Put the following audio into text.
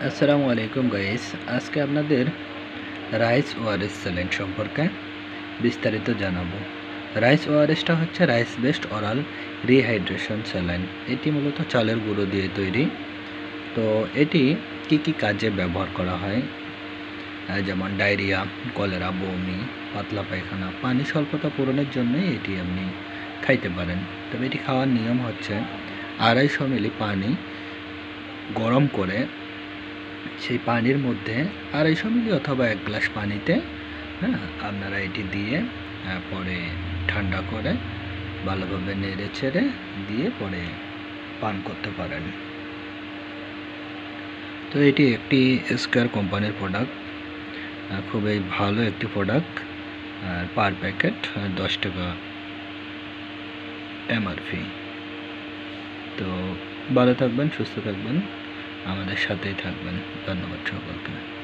আসসালামু আলাইকুম গাইস। আজকে আপনাদের রাইস ওআরএস স্যালাইন সম্পর্কে বিস্তারিত জানাবো। রাইস ওআরএসটা হচ্ছে rice based oral rehydration saline. এটি মূলত চালের গুঁড়ো দিয়ে তৈরি। তো এটি কি কাজে ব্যবহার করা হয়, যেমন ডায়রিয়া, কলেরা, বমি, পাতলা পায়খানা, পানি স্বল্পতা পূরণের জন্যই এটি আপনি খাইতে পারেন। তবে এটি খাওয়ার নিয়ম হচ্ছে 250 মিলি পানি গরম করে সেই পানির মধ্যে 250 মিলি অথবা 1 গ্লাস পানিতে আপনারা এটি দিয়ে পরে ঠান্ডা করে ভালোভাবে নেড়ে ছেড়ে দিয়ে পরে পান করতে পারেন। তো এটি একটি স্কয়ার কোম্পানির প্রোডাক্ট, খুবই ভালো একটি প্রোডাক্ট। আর পার প্যাকেট 10 টাকা এমআরপি। তো ভালো থাকবেন, সুস্থ থাকবেন, আমাদের সাথেই থাকবেন। ধন্যবাদ সকলকে।